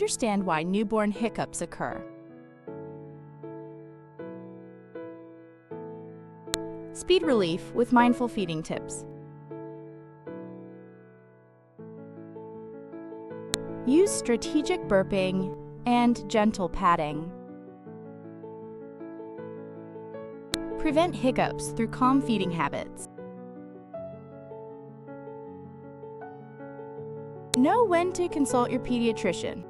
understand why newborn hiccups occur. Speed relief with mindful feeding tips. Use strategic burping and gentle patting. Prevent hiccups through calm feeding habits. Know when to consult your pediatrician.